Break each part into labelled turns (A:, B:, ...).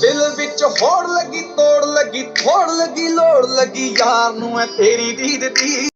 A: दिल विच होड़ लगी तोड़ लगी थोड़ लगी लोड़ लगी यार नूं है तेरी दीद दी।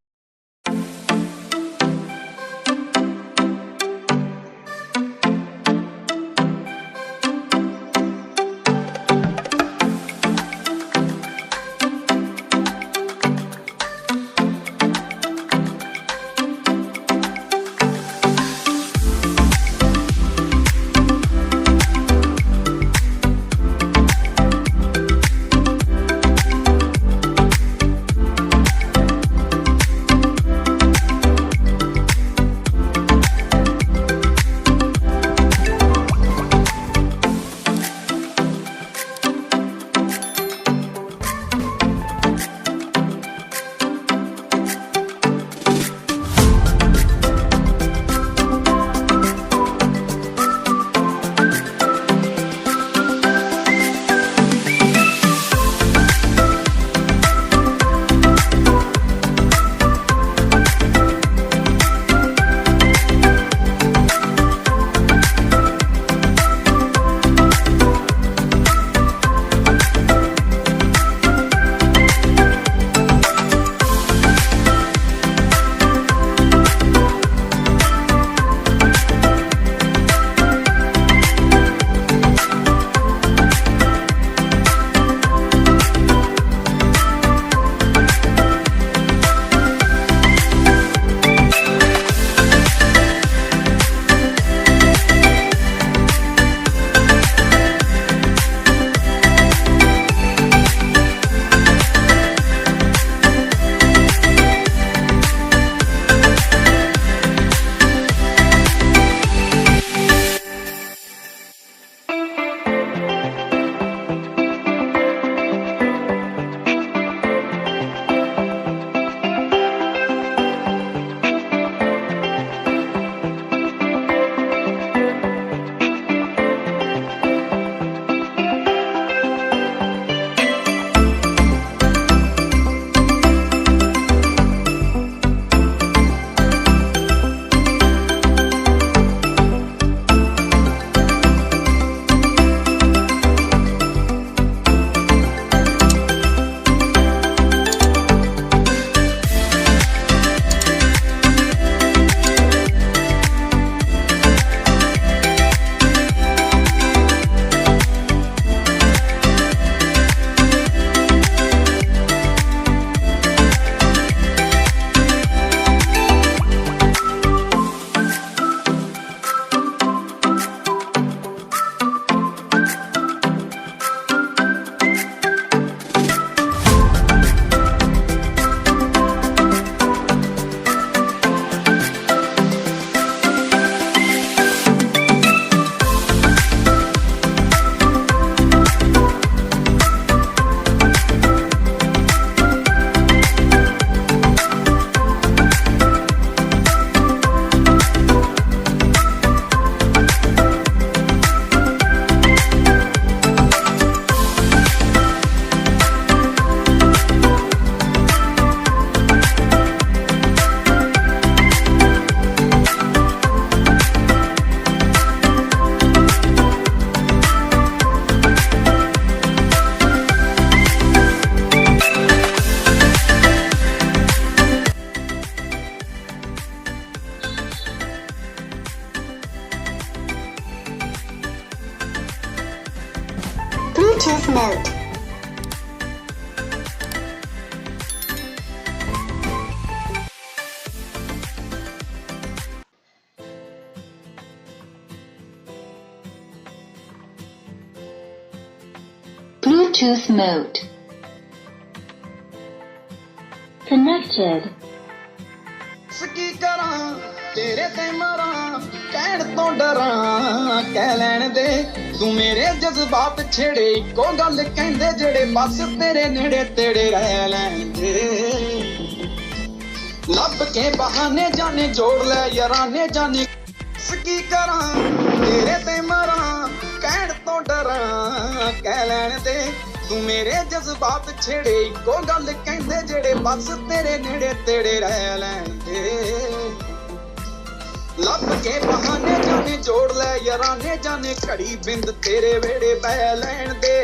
B: Bluetooth mode. Bluetooth mode. Connected.
A: की करा तेरे ते मरा कहण तो डरा कह लैण दे तू मेरे जज्बात छेड़े इको गल कहंदे जेड़े बस तेरे नेड़े तेड़े रह लैंदे लब के बहाने जाने जोड़ ले याराने जाने की करा तेरे ते मरा कहण तो डरा कह लैण दे तू मेरे जज्बात छेड़े इको गल कहंदे जेड़े बस तेरे नेड़े तेड़े रह लैंदे लब के बहाने जाने जोड़ ले याराने जाने घड़ी बिंद तेरे वेड़े बह लैण दे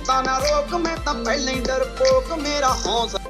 A: ਤਾਂ ਨਾ ਰੋਕ, ਮੈਂ ਤਾਂ ਪਹਿਲਾਂ ਹੀ ਡਰਪੋਕ, ਮੇਰਾ ਹੌਸਲਾ